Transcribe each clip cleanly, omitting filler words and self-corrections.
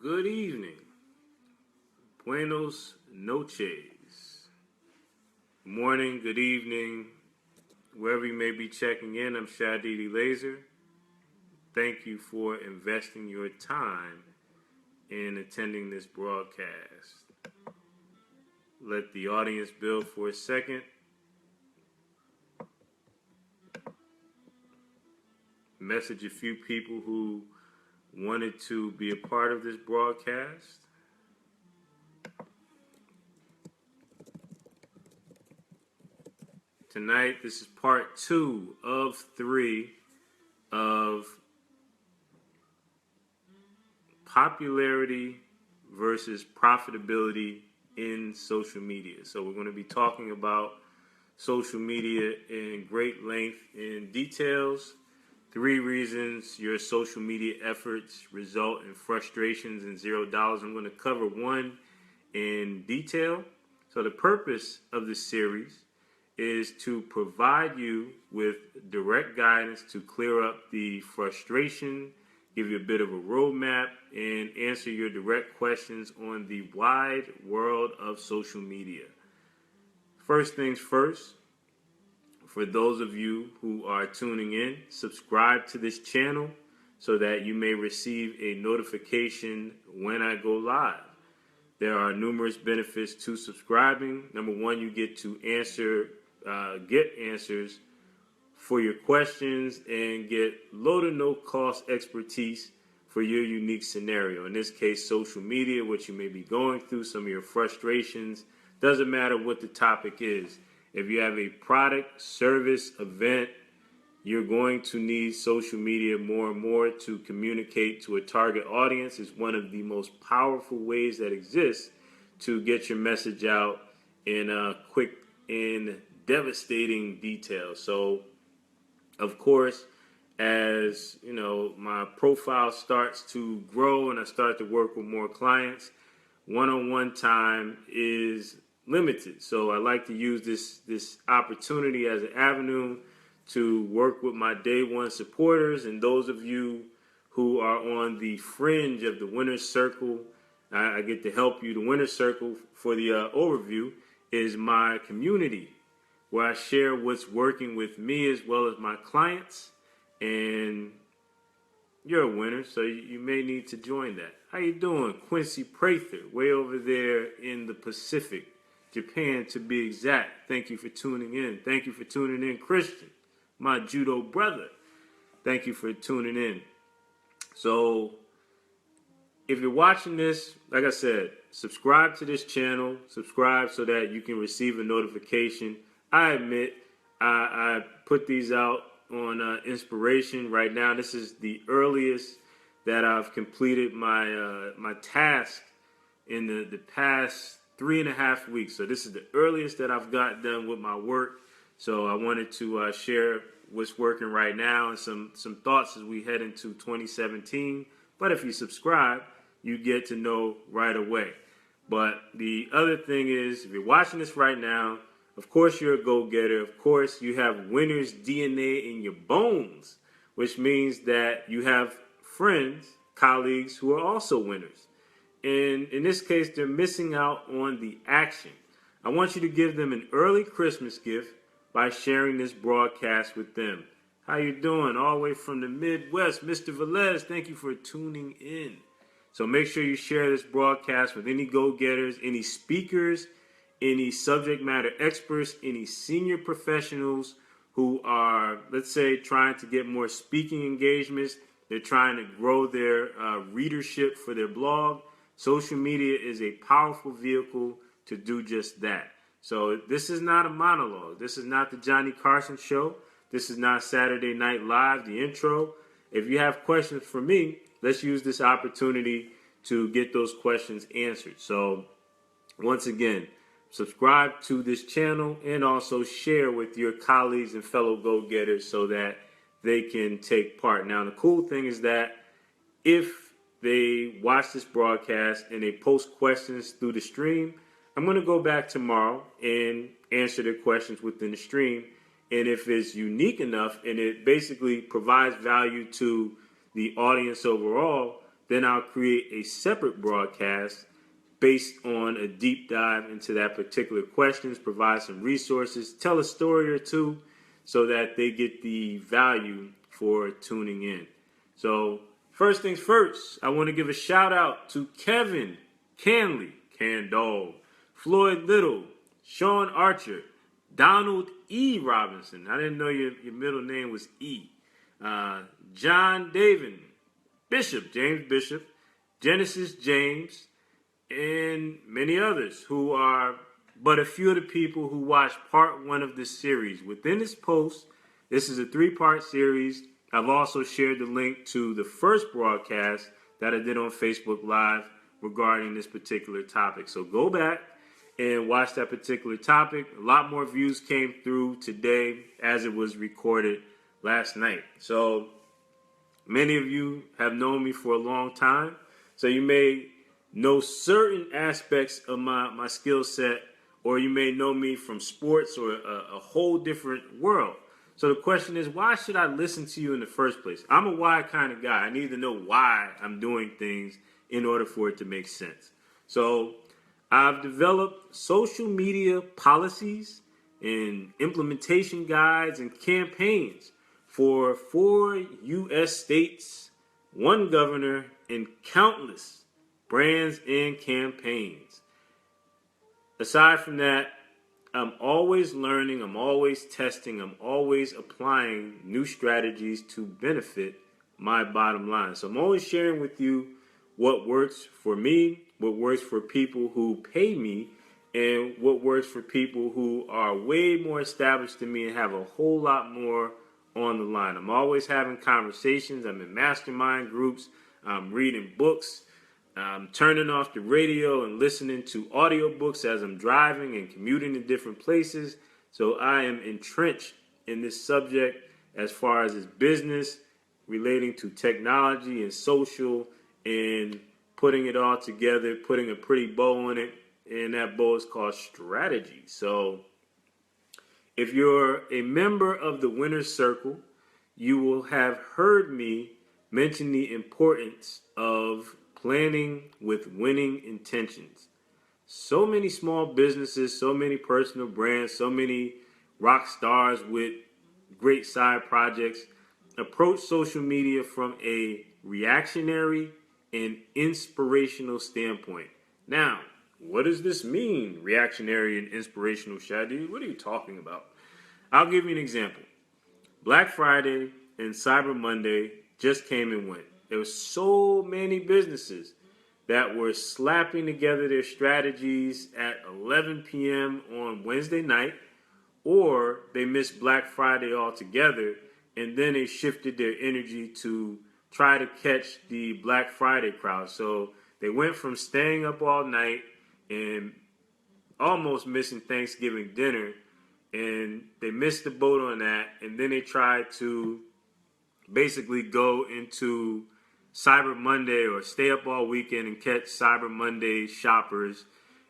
Good evening. Buenos noches. Good morning, good evening, wherever you may be checking in. I'm Shadidi Laser. Thank you for investing your time in attending this broadcast. Let the audience build for a second. Message a few people who wanted to be a part of this broadcast. Tonight, this is part 2 of 3 of popularity versus profitability in social media. So we're going to be talking about social media in great length in details. 3 reasons your social media efforts result in frustrations and $0. I'm going to cover one in detail. So the purpose of this series is to provide you with direct guidance to clear up the frustration, give you a bit of a roadmap, and answer your direct questions on the wide world of social media. First things first, for those of you who are tuning in, subscribe to this channel so that you may receive a notification when I go live. There are numerous benefits to subscribing. Number one, you get to get answers for your questions and get low to no cost expertise for your unique scenario. In this case, social media, what you may be going through, some of your frustrations. Doesn't matter what the topic is. If you have a product, service, event, you're going to need social media more and more to communicate to a target audience. It's one of the most powerful ways that exists to get your message out in quick and devastating detail. So, of course, as you know, my profile starts to grow and I start to work with more clients, one-on-one time is limited. So I like to use this opportunity as an avenue to work with my day one supporters and those of you who are on the fringe of the winner's circle. I get to help you. The winner's circle, for the overview, is my community where I share what's working with me as well as my clients. And you're a winner, so you may need to join that. How you doing? Quincy Prather, way over there in the Pacific, Japan to be exact. Thank you for tuning in. Thank you for tuning in, Christian, my judo brother. Thank you for tuning in. So if you're watching this, like I said, subscribe to this channel. Subscribe so that you can receive a notification. I admit I put these out on inspiration. Right now, this is the earliest that I've completed my task in the past 3.5 weeks. So this is the earliest that I've got done with my work. So I wanted to share what's working right now and some thoughts as we head into 2017. But if you subscribe, you get to know right away. But the other thing is, if you're watching this right now, of course you're a go-getter. Of course you have winner's DNA in your bones, which means that you have friends, colleagues who are also winners. And in this case, they're missing out on the action. I want you to give them an early Christmas gift by sharing this broadcast with them. How you doing? All the way from the Midwest, Mr. Velez, thank you for tuning in. So make sure you share this broadcast with any go-getters, any speakers, any subject matter experts, any senior professionals who are, let's say, trying to get more speaking engagements. They're trying to grow their readership for their blog. Social media is a powerful vehicle to do just that. So this is not a monologue. This is not the Johnny Carson show. This is not Saturday Night Live, the intro. If you have questions for me, let's use this opportunity to get those questions answered. So once again, subscribe to this channel and also share with your colleagues and fellow go-getters so that they can take part. Now, the cool thing is that if they watch this broadcast and they post questions through the stream, I'm going to go back tomorrow and answer their questions within the stream. And if it's unique enough and it basically provides value to the audience overall, then I'll create a separate broadcast based on a deep dive into that particular questions, provide some resources, tell a story or two so that they get the value for tuning in. So first things first, I want to give a shout out to Kevin Canley, Candole, Floyd Little, Sean Archer, Donald E. Robinson. I didn't know your middle name was E. John Davin, Bishop, James Bishop, Genesis James, and many others who are but a few of the people who watched part one of this series. Within this post, this is a 3-part series. I've also shared the link to the first broadcast that I did on Facebook Live regarding this particular topic. So go back and watch that particular topic. A lot more views came through today as it was recorded last night. So many of you have known me for a long time. So you may know certain aspects of my skill set, or you may know me from sports or a whole different world. So the question is, why should I listen to you in the first place? I'm a why kind of guy. I need to know why I'm doing things in order for it to make sense. So I've developed social media policies and implementation guides and campaigns for 4 U.S. states, 1 governor, and countless brands and campaigns. Aside from that, I'm always learning, I'm always testing, I'm always applying new strategies to benefit my bottom line. So I'm always sharing with you what works for me, what works for people who pay me, and what works for people who are way more established than me and have a whole lot more on the line. I'm always having conversations. I'm in mastermind groups. I'm reading books. I'm turning off the radio and listening to audiobooks as I'm driving and commuting to different places. So I am entrenched in this subject as far as its business relating to technology and social and putting it all together, putting a pretty bow on it. And that bow is called strategy. So if you're a member of the Winner's Circle, you will have heard me mention the importance of planning with winning intentions. So many small businesses, so many personal brands, so many rock stars with great side projects approach social media from a reactionary and inspirational standpoint. Now, what does this mean, reactionary and inspirational, Shadi? What are you talking about? I'll give you an example. Black Friday and Cyber Monday just came and went. There were so many businesses that were slapping together their strategies at 11 p.m. on Wednesday night, or they missed Black Friday altogether, and then they shifted their energy to try to catch the Black Friday crowd. So they went from staying up all night and almost missing Thanksgiving dinner, and they missed the boat on that, and then they tried to basically go into Cyber Monday or stay up all weekend and catch Cyber Monday shoppers.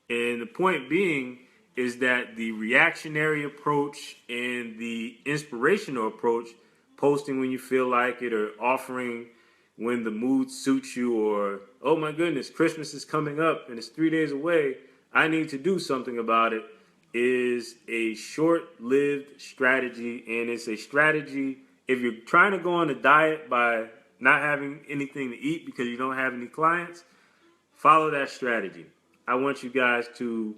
And the point being is that the reactionary approach and the inspirational approach, posting when you feel like it or offering when the mood suits you, or, oh my goodness, Christmas is coming up and it's 3 days away, I need to do something about it, is a short-lived strategy. And it's a strategy, if you're trying to go on a diet by not having anything to eat because you don't have any clients, follow that strategy. I want you guys to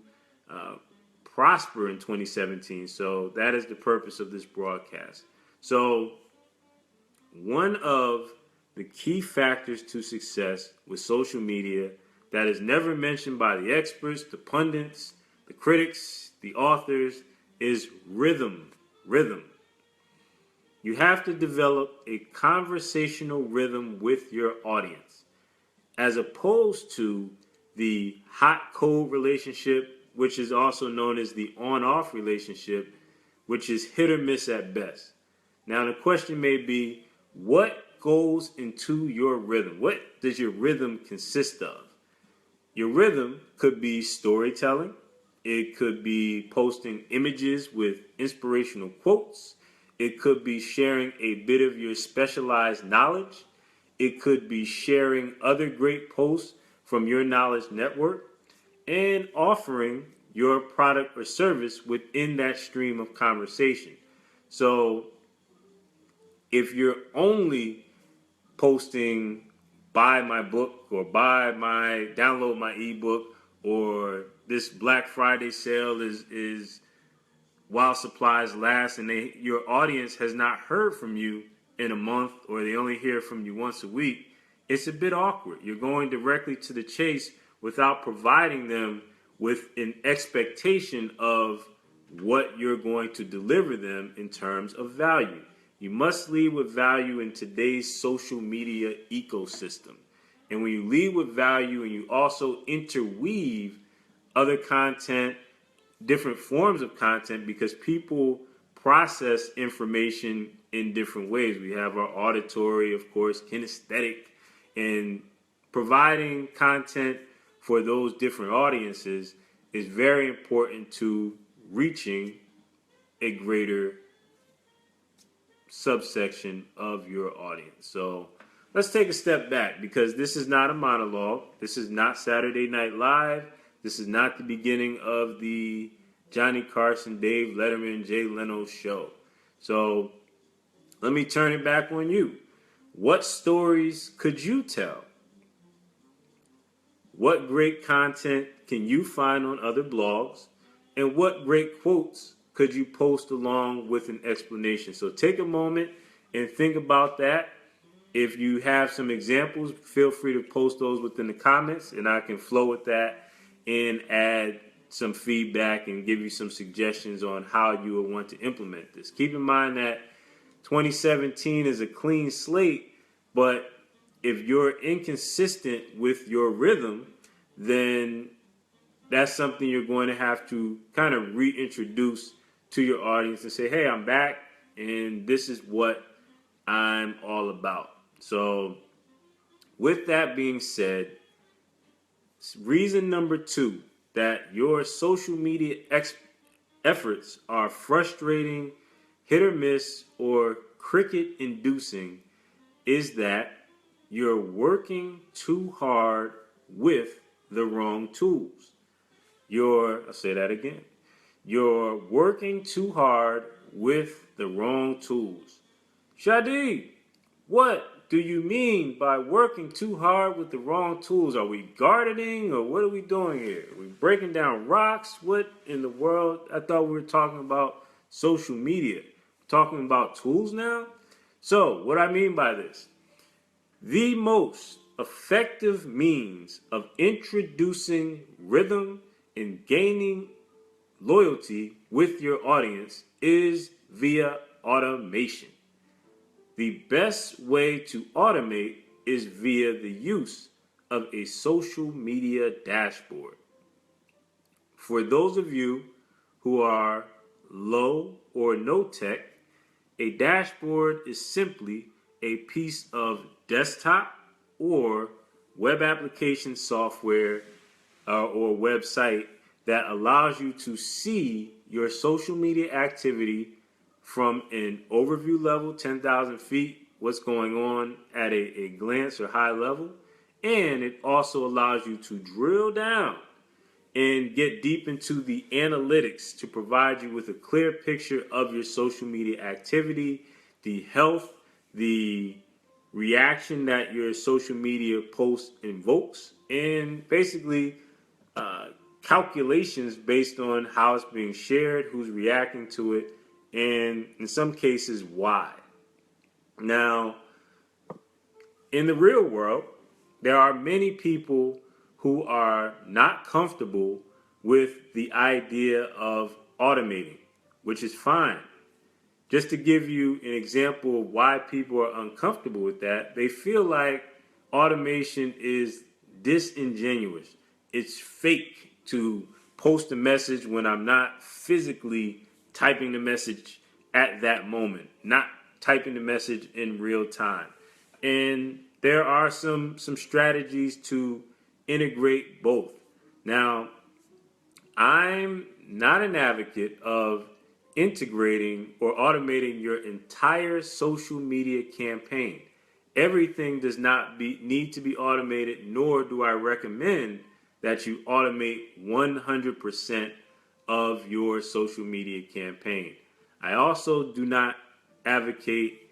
prosper in 2017. So that is the purpose of this broadcast. So one of the key factors to success with social media that is never mentioned by the experts, the pundits, the critics, the authors, is rhythm. Rhythm. You have to develop a conversational rhythm with your audience, as opposed to the hot-cold relationship, which is also known as the on-off relationship, which is hit or miss at best. Now, the question may be, what goes into your rhythm? What does your rhythm consist of? Your rhythm could be storytelling. It could be posting images with inspirational quotes. It could be sharing a bit of your specialized knowledge. It could be sharing other great posts from your knowledge network and offering your product or service within that stream of conversation. So if you're only posting buy my book or download my ebook, or this Black Friday sale is while supplies last, and your audience has not heard from you in a month, or they only hear from you once a week, it's a bit awkward. You're going directly to the chase without providing them with an expectation of what you're going to deliver them in terms of value. You must lead with value in today's social media ecosystem. And when you lead with value and you also interweave other content, different forms of content, because people process information in different ways. We have our auditory, of course, kinesthetic, and providing content for those different audiences is very important to reaching a greater subsection of your audience. So let's take a step back, because this is not a monologue. This is not Saturday Night Live. This is not the beginning of the Johnny Carson, Dave Letterman, Jay Leno show. So let me turn it back on you. What stories could you tell? What great content can you find on other blogs? And what great quotes could you post along with an explanation? So take a moment and think about that. If you have some examples, feel free to post those within the comments, and I can flow with that and add some feedback and give you some suggestions on how you will want to implement this. Keep in mind that 2017 is a clean slate, but if you're inconsistent with your rhythm, then that's something you're going to have to kind of reintroduce to your audience and say, hey, I'm back, and this is what I'm all about. So with that being said, reason number 2 that your social media efforts are frustrating, hit or miss, or cricket inducing is that you're working too hard with the wrong tools. I'll say that again. You're working too hard with the wrong tools. Shadi, what do you mean by working too hard with the wrong tools? Are we gardening, or what are we doing here? Are we breaking down rocks? What in the world? I thought we were talking about social media. Talking about tools now? So, what I mean by this, the most effective means of introducing rhythm and gaining loyalty with your audience is via automation. The best way to automate is via the use of a social media dashboard. For those of you who are low or no tech, a dashboard is simply a piece of desktop or web application software or website that allows you to see your social media activity from an overview level, 10,000 feet, what's going on at a glance or high level. And it also allows you to drill down and get deep into the analytics to provide you with a clear picture of your social media activity, the health, the reaction that your social media post invokes, and basically calculations based on how it's being shared, who's reacting to it, and in some cases, why. Now, in the real world, there are many people who are not comfortable with the idea of automating, which is fine. Just to give you an example of why people are uncomfortable with that, they feel like automation is disingenuous. It's fake to post a message when I'm not physically typing the message at that moment, not typing the message in real time. And there are some strategies to integrate both. Now, I'm not an advocate of integrating or automating your entire social media campaign. everything does not need to be automated, nor do I recommend that you automate 100% of your social media campaign. I also do not advocate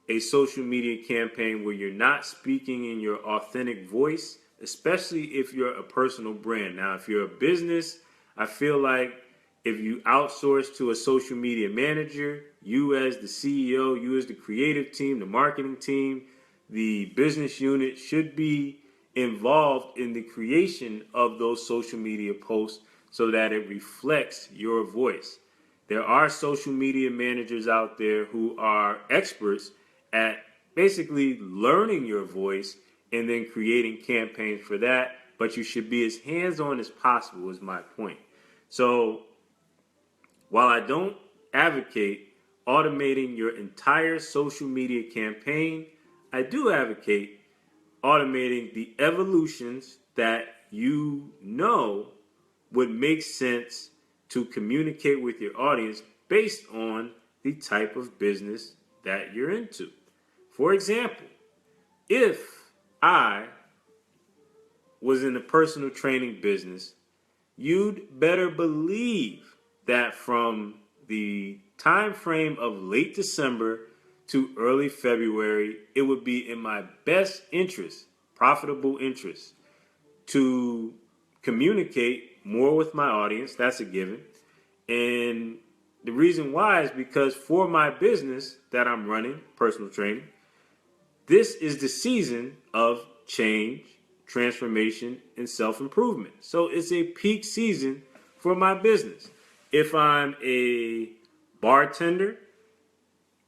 a social media campaign where you're not speaking in your authentic voice, especially if you're a personal brand. Now, if you're a business, I feel like if you outsource to a social media manager, you as the CEO, you as the creative team, the marketing team, the business unit should be involved in the creation of those social media posts so that it reflects your voice. There are social media managers out there who are experts at basically learning your voice and then creating campaigns for that, but you should be as hands-on as possible is my point. So while I don't advocate automating your entire social media campaign, I do advocate automating the evolutions that you know would make sense to communicate with your audience based on the type of business that you're into. For example, if I was in the personal training business, you'd better believe that from the time frame of late December to early February, it would be in my best interest, profitable interest, to communicate more with my audience. That's a given. And the reason why is because for my business that I'm running, personal training, this is the season of change, transformation, and self-improvement. So it's a peak season for my business. If I'm a bartender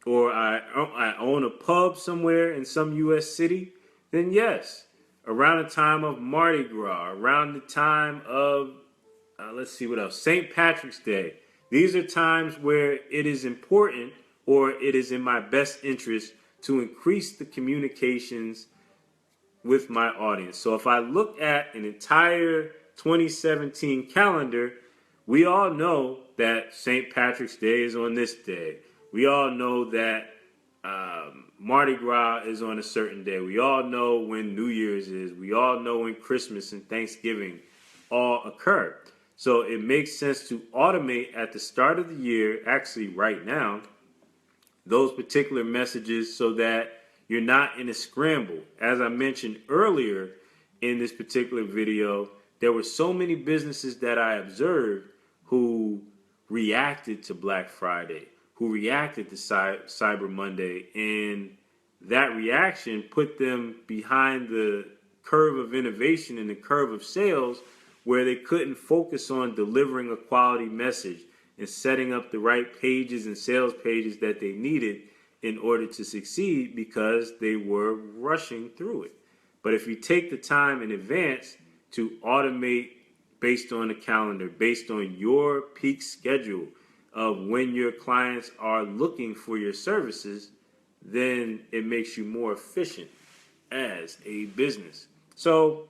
or I own a pub somewhere in some U.S. city, then yes, around the time of Mardi Gras, around the time of, let's see what else, St. Patrick's Day. These are times where it is important or it is in my best interest to increase the communications with my audience. So if I look at an entire 2017 calendar, we all know that St. Patrick's Day is on this day. We all know that Mardi Gras is on a certain day. We all know when New Year's is. We all know when Christmas and Thanksgiving all occur. So it makes sense to automate at the start of the year, actually right now, those particular messages so that you're not in a scramble. As I mentioned earlier in this particular video, there were so many businesses that I observed who reacted to Black Friday, who reacted to Cyber Monday, and that reaction put them behind the curve of innovation and the curve of sales where they couldn't focus on delivering a quality message and setting up the right pages and sales pages that they needed in order to succeed because they were rushing through it. But if you take the time in advance to automate based on the calendar, based on your peak schedule of when your clients are looking for your services, then it makes you more efficient as a business. So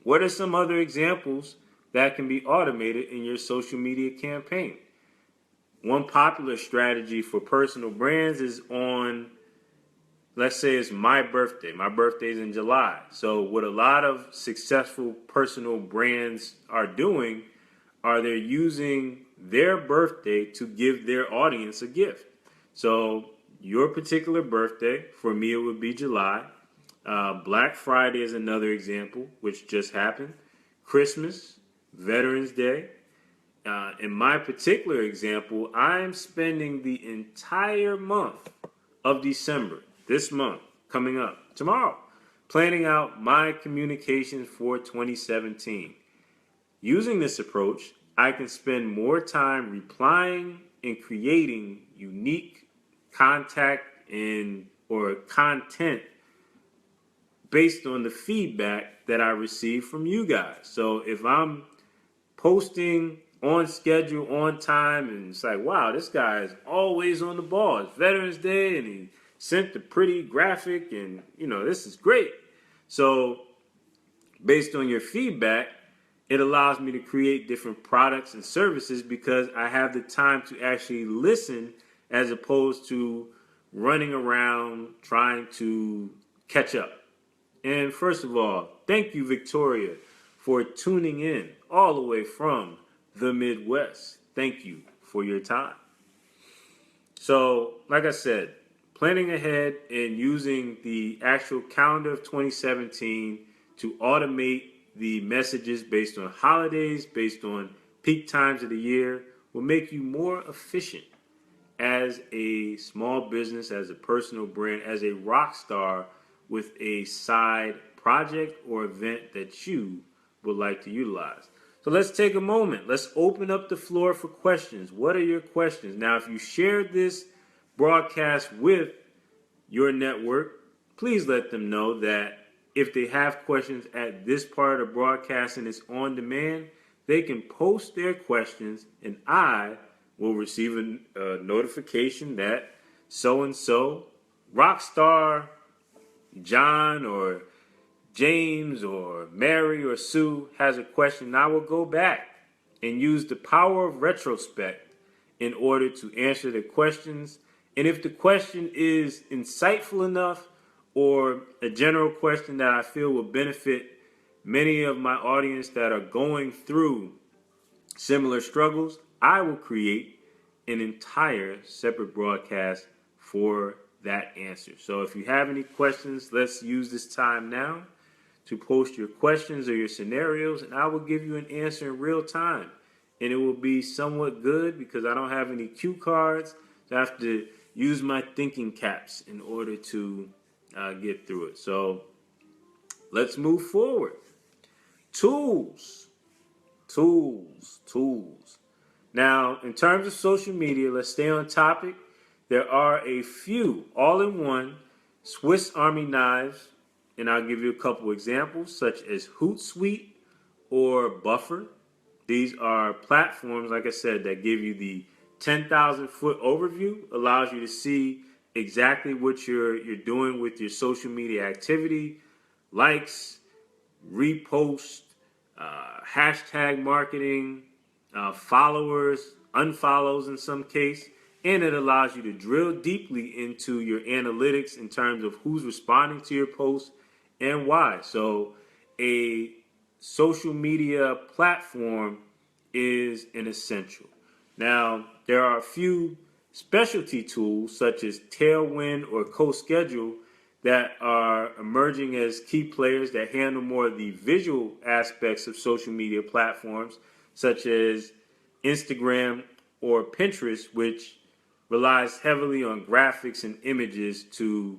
what are some other examples that can be automated in your social media campaign? One popular strategy for personal brands is on, let's say it's my birthday. My birthday is in July. So what a lot of successful personal brands are doing are they're using their birthday to give their audience a gift. So your particular birthday, for me it would be July. Black Friday is another example, which just happened. Christmas, Veterans Day. In my particular example, I'm spending the entire month of December, this month, coming up, tomorrow, planning out my communications for 2017. Using this approach, I can spend more time replying and creating unique contact or content based on the feedback that I receive from you guys. So if I'm posting on schedule, on time, and it's like, wow, this guy is always on the ball. It's Veterans Day, and he sent the pretty graphic, and, this is great. So based on your feedback, it allows me to create different products and services because I have the time to actually listen as opposed to running around trying to catch up. And first of all, thank you, Victoria, for tuning in all the way from the Midwest. Thank you for your time. So, like I said, planning ahead and using the actual calendar of 2017 to automate the messages based on holidays, based on peak times of the year, will make you more efficient as a small business, as a personal brand, as a rock star with a side project or event that you would like to utilize. So let's take a moment. Let's open up the floor for questions. What are your questions? Now, if you shared this broadcast with your network, please let them know that if they have questions at this part of the broadcast and it's on demand, they can post their questions and I will receive a notification that so-and-so, Rockstar John or James or Mary or Sue has a question. And I will go back and use the power of retrospect in order to answer the questions. And if the question is insightful enough or a general question that I feel will benefit many of my audience that are going through similar struggles, I will create an entire separate broadcast for that answer. So if you have any questions, let's use this time now to post your questions or your scenarios, and I will give you an answer in real time. And it will be somewhat good because I don't have any cue cards, so I have to use my thinking caps in order to get through it. So let's move forward. Tools. Now, in terms of social media, let's stay on topic. There are a few all-in-one Swiss Army knives, and I'll give you a couple examples, such as Hootsuite or Buffer. These are platforms, like I said, that give you the 10,000-foot overview, allows you to see exactly what you're doing with your social media activity, likes, repost, hashtag marketing, followers, unfollows in some case, and it allows you to drill deeply into your analytics in terms of who's responding to your posts and why. So a social media platform is an essential. Now, there are a few specialty tools such as Tailwind or CoSchedule that are emerging as key players that handle more of the visual aspects of social media platforms, such as Instagram or Pinterest, which relies heavily on graphics and images to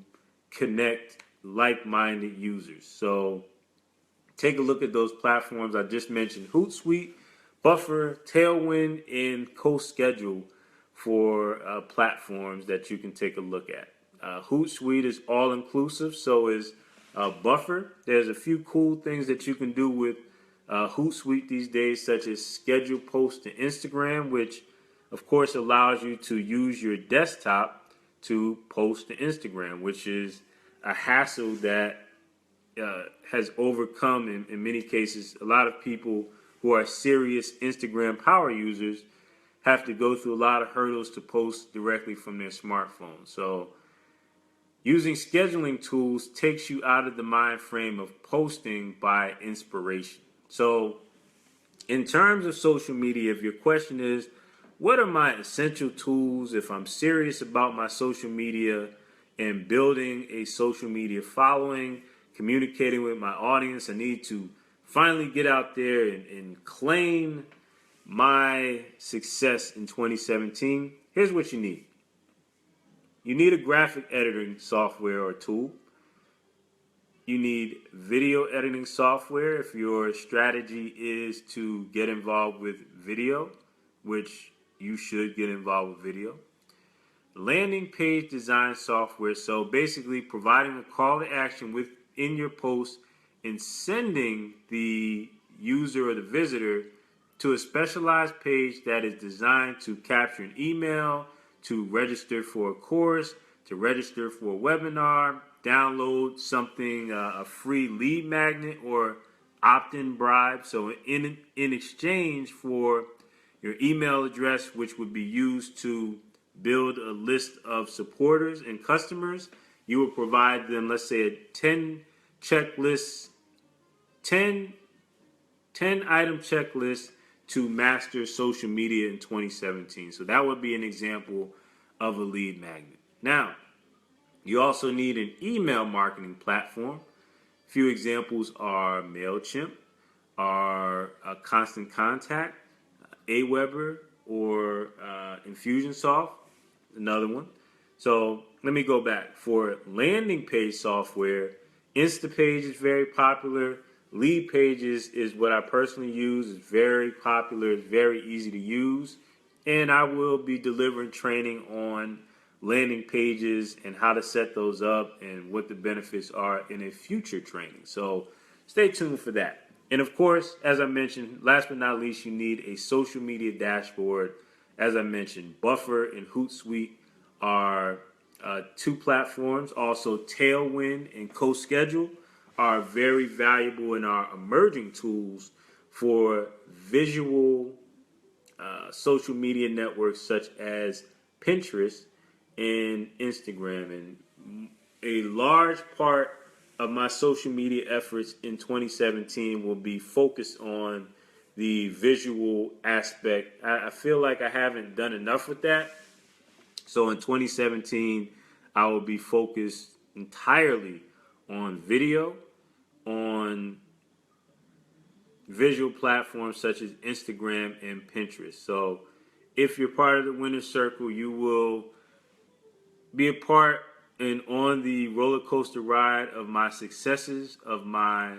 connect like-minded users. So take a look at those platforms I just mentioned: Hootsuite, Buffer, Tailwind, and CoSchedule for platforms that you can take a look at. Hootsuite is all-inclusive, so is Buffer. There's a few cool things that you can do with Hootsuite these days, such as schedule posts to Instagram, which of course allows you to use your desktop to post to Instagram, which is a hassle that has overcome in many cases. A lot of people who are serious Instagram power users have to go through a lot of hurdles to post directly from their smartphone. So using scheduling tools takes you out of the mind frame of posting by inspiration. So in terms of social media, if your question is, what are my essential tools if I'm serious about my social media and building a social media following, communicating with my audience, I need to finally get out there and claim my success in 2017. Here's what you need. You need a graphic editing software or tool. You need video editing software if your strategy is to get involved with video, which you should get involved with video. Landing page design software, so basically providing a call to action within your post and sending the user or the visitor to a specialized page that is designed to capture an email, to register for a course, to register for a webinar, download something, a free lead magnet or opt-in bribe. So in exchange for your email address, which would be used to build a list of supporters and customers. You will provide them, let's say, a 10 checklist, 10 item checklist to master social media in 2017. So that would be an example of a lead magnet. Now, you also need an email marketing platform. A few examples are MailChimp, are Constant Contact, Aweber, or Infusionsoft, another one. So let me go back. For landing page software, Instapage is very popular. Lead Pages is what I personally use. It's very popular. It's very easy to use. And I will be delivering training on landing pages and how to set those up and what the benefits are in a future training. So stay tuned for that. And of course, as I mentioned, last but not least, you need a social media dashboard. As I mentioned, Buffer and Hootsuite are two platforms. Also, Tailwind and CoSchedule are very valuable and are emerging tools for visual social media networks such as Pinterest and Instagram. And a large part of my social media efforts in 2017 will be focused on the visual aspect. I feel like I haven't done enough with that. So in 2017, I will be focused entirely on video, on visual platforms such as Instagram and Pinterest. So if you're part of the winner's circle, you will be a part and on the roller coaster ride of my successes, of my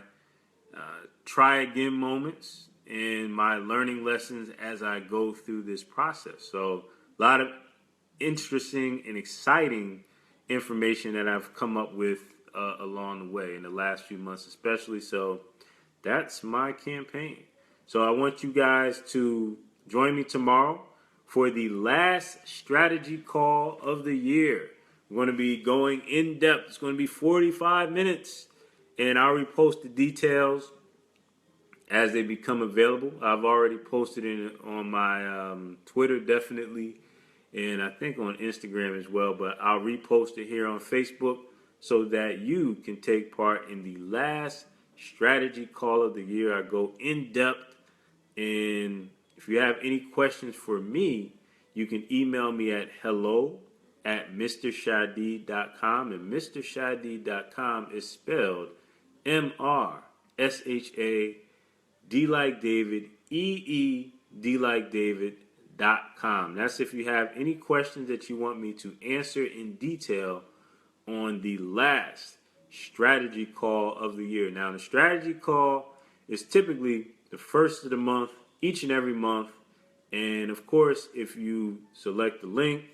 try again moments, and my learning lessons as I go through this process. So a lot of interesting and exciting information that I've come up with along the way in the last few months especially. So that's my campaign. So I want you guys to join me tomorrow for the last strategy call of the year. We're going to be going in depth. It's going to be 45 minutes, and I'll repost the details as they become available. I've already posted it on my Twitter, definitely, and I think on Instagram as well, but I'll repost it here on Facebook so that you can take part in the last strategy call of the year. I go in depth, and if you have any questions for me, you can email me at hello@mrshadi.com, and mrshadi.com is spelled MRSHAD like David, EED like David.com. That's if you have any questions that you want me to answer in detail on the last strategy call of the year. Now, the strategy call is typically the first of the month, each and every month. And of course, if you select the link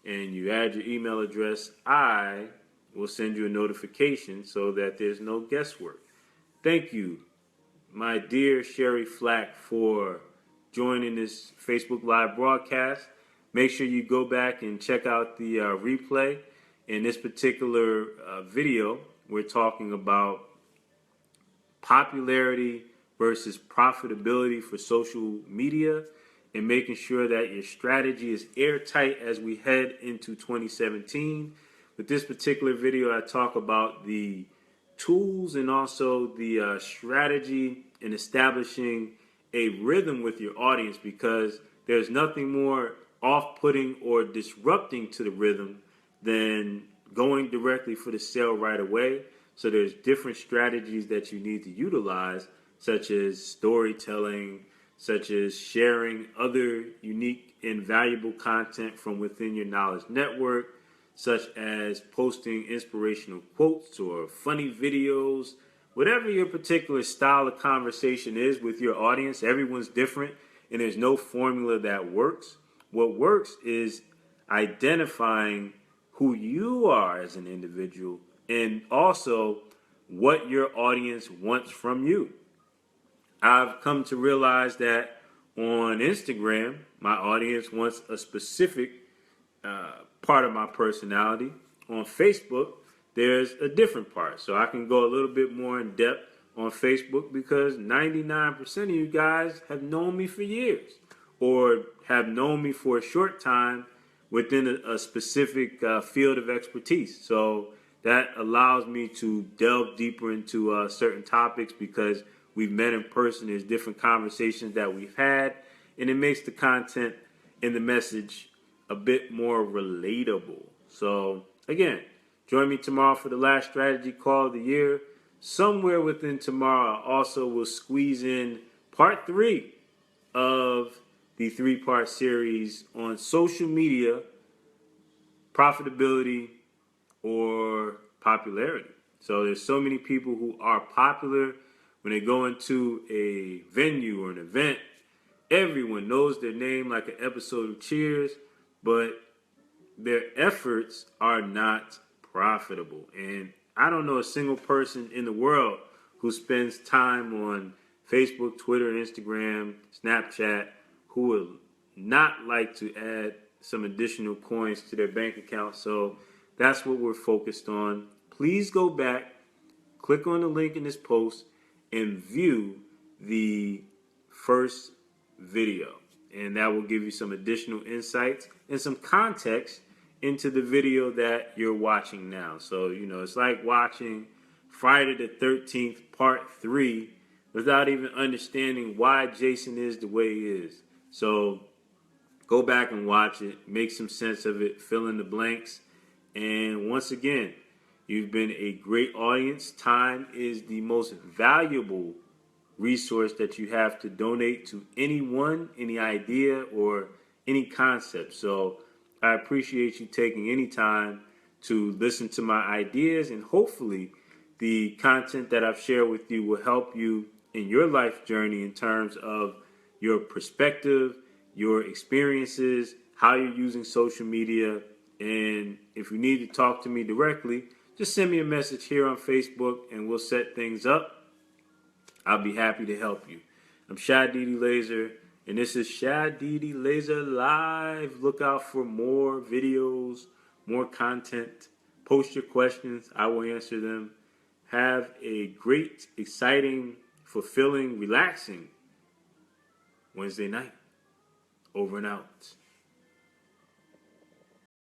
and you add your email address, I will send you a notification so that there's no guesswork. Thank you, my dear Sherry Flack, for joining this Facebook Live broadcast. Make sure you go back and check out the replay. In this particular video, we're talking about popularity versus profitability for social media and making sure that your strategy is airtight as we head into 2017. With this particular video, I talk about the tools and also the strategy in establishing a rhythm with your audience, because there's nothing more off-putting or disrupting to the rhythm than going directly for the sale right away. So there's different strategies that you need to utilize, such as storytelling, such as sharing other unique and valuable content from within your knowledge network, such as posting inspirational quotes or funny videos. Whatever your particular style of conversation is with your audience, everyone's different and there's no formula that works. What works is identifying who you are as an individual and also what your audience wants from you. I've come to realize that on Instagram, my audience wants a specific part of my personality. On Facebook, there's a different part. So I can go a little bit more in depth on Facebook because 99% of you guys have known me for years or have known me for a short time, within a specific field of expertise. So that allows me to delve deeper into certain topics because we've met in person. There's different conversations that we've had, and it makes the content and the message a bit more relatable. So again, join me tomorrow for the last strategy call of the year. Somewhere within tomorrow, I also will squeeze in part 3 of the 3-part series on social media, profitability, or popularity. So there's so many people who are popular. When they go into a venue or an event, everyone knows their name like an episode of Cheers, but their efforts are not profitable. And I don't know a single person in the world who spends time on Facebook, Twitter, Instagram, Snapchat, who would not like to add some additional coins to their bank account. So that's what we're focused on. Please go back, click on the link in this post, and view the first video. And that will give you some additional insights and some context into the video that you're watching now. So, it's like watching Friday the 13th, part 3, without even understanding why Jason is the way he is. So go back and watch it, make some sense of it, fill in the blanks. And once again, you've been a great audience. Time is the most valuable resource that you have to donate to anyone, any idea, or any concept. So I appreciate you taking any time to listen to my ideas, and hopefully the content that I've shared with you will help you in your life journey in terms of your perspective, your experiences, how you're using social media. And if you need to talk to me directly, just send me a message here on Facebook and we'll set things up. I'll be happy to help you. I'm Shad Didi Laser, and this is Shad Didi Laser Live. Look out for more videos, more content. Post your questions. I will answer them. Have a great, exciting, fulfilling, relaxing Wednesday night. Over and out.